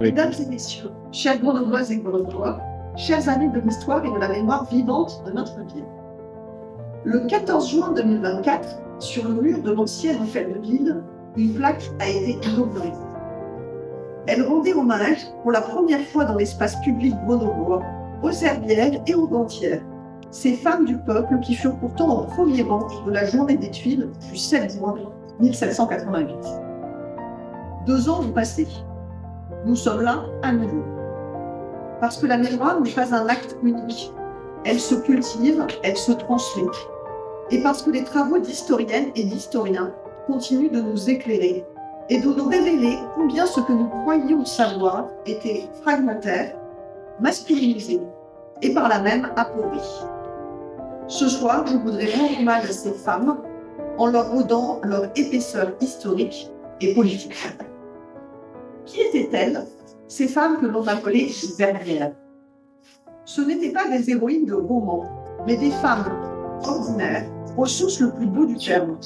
Oui. Mesdames et messieurs, chers grenobloises et grenoblois, chers amis de l'histoire et de la mémoire vivante de notre ville. Le 14 juin 2024, sur le mur de l'ancienne hôtel de ville, une plaque a été inaugurée. Elle rendait hommage, pour la première fois dans l'espace public grenoblois, aux herbières et aux gantières, ces femmes du peuple qui furent pourtant au premier rang de la journée des Tuiles du 7 juin 1788. 2 ans ont passé. Nous sommes là à nouveau. Parce que la mémoire n'est pas un acte unique. Elle se cultive, elle se transmet. Et parce que les travaux d'historiennes et d'historiens continuent de nous éclairer et de nous révéler combien ce que nous croyions savoir était fragmentaire, masculinisé et par là même appauvri. Ce soir, je voudrais rendre hommage à ces femmes en leur redonnant leur épaisseur historique et politique. Qui étaient-elles, ces femmes que l'on appelait les herbières? Ce n'étaient pas des héroïnes de romans, mais des femmes ordinaires, au sens le plus beau du terme.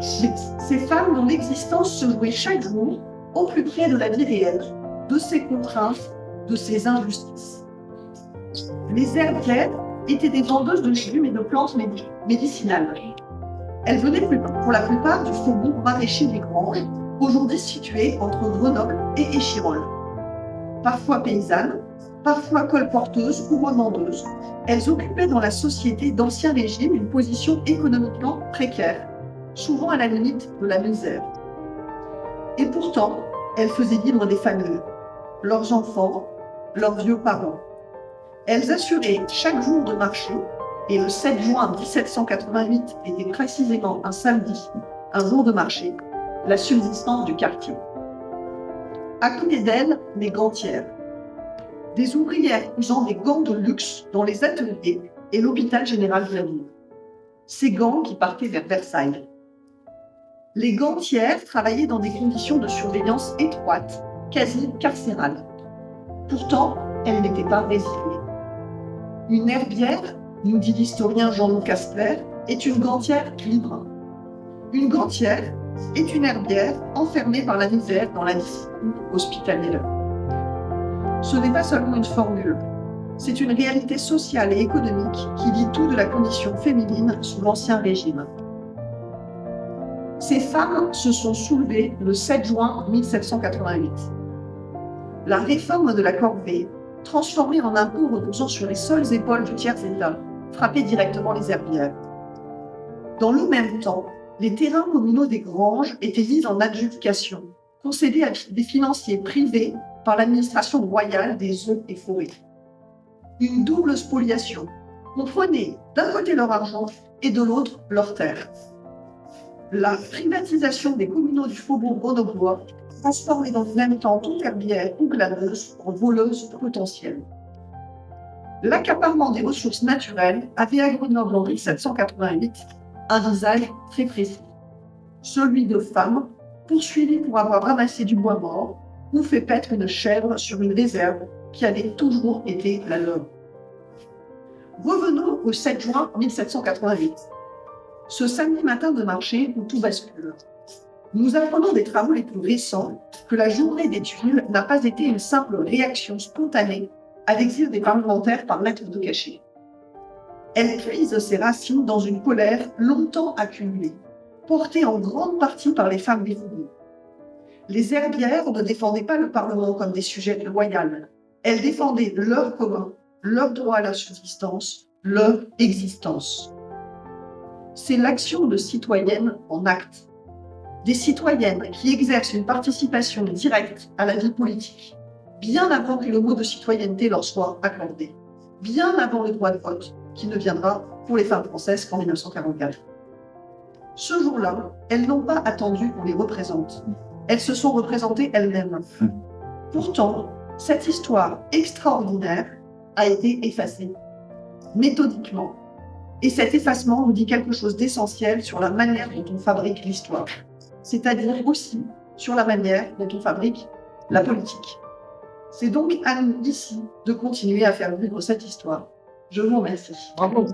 Ces femmes dont l'existence se jouait chaque jour au plus près de la vie réelle, de ses contraintes, de ses injustices. Les herbières étaient des vendeuses de légumes et de plantes médicinales. Elles venaient pour la plupart du faubourg maraîcher des Granges, aujourd'hui situé entre Grenoble et Échirolles. Parfois paysannes, parfois colporteuses ou revendeuses, elles occupaient dans la société d'Ancien Régime une position économiquement précaire, souvent à la limite de la misère. Et pourtant, elles faisaient vivre des familles, leurs enfants, leurs vieux parents. Elles assuraient chaque jour de marché, et le 7 juin 1788 était précisément un samedi, un jour de marché, la subsistance du quartier. À côté d'elles, les gantières. Des ouvrières usant des gants de luxe dans les ateliers et l'hôpital général de la ville. Ces gants qui partaient vers Versailles. Les gantières travaillaient dans des conditions de surveillance étroites, quasi carcérales. Pourtant, elles n'étaient pas résignées. Une herbière, nous dit l'historien Jean-Loup Castler, est une gantière libre. Une gantière est une herbière enfermée par la misère dans la discipline hospitalière. Ce n'est pas seulement une formule, c'est une réalité sociale et économique qui dit tout de la condition féminine sous l'Ancien Régime. Ces femmes se sont soulevées le 7 juin 1788. La réforme de la corvée, transformée en impôt reposant sur les seules épaules du tiers-État, frappait directement les herbières. Dans le même temps, les terrains communaux des Granges étaient mis en adjudication, concédés à des financiers privés par l'administration royale des eaux et forêts. Une double spoliation comprenait d'un côté leur argent et de l'autre leurs terres. La privatisation des communaux du faubourg grenoblois transformait dans le même temps toute herbière ou glaneuse en voleuse potentielle. L'accaparement des ressources naturelles avait à Grenoble en 1788 un visage très précis, celui de femmes poursuivies pour avoir ramassé du bois mort ou fait paître une chèvre sur une réserve qui avait toujours été la leur. Revenons au 7 juin 1788, ce samedi matin de marché où tout bascule. Nous apprenons des travaux les plus récents que la journée des Tuiles n'a pas été une simple réaction spontanée à l'exil des parlementaires par lettre de cachet. Elle puise ses racines dans une colère longtemps accumulée, portée en grande partie par les femmes des faubourgs. Les herbières ne défendaient pas le Parlement comme des sujets loyaux. Elles défendaient leur commun, leur droit à la subsistance, leur existence. C'est l'action de citoyennes en acte. Des citoyennes qui exercent une participation directe à la vie politique, bien avant que le mot de citoyenneté leur soit accordé, bien avant le droit de vote, qui ne viendra pour les femmes françaises qu'en 1944. Ce jour-là, elles n'ont pas attendu qu'on les représente. Elles se sont représentées elles-mêmes. Pourtant, cette histoire extraordinaire a été effacée, méthodiquement. Et cet effacement nous dit quelque chose d'essentiel sur la manière dont on fabrique l'histoire, c'est-à-dire aussi sur la manière dont on fabrique la politique. C'est donc à nous ici de continuer à faire vivre cette histoire. Je vous remercie. Bravo.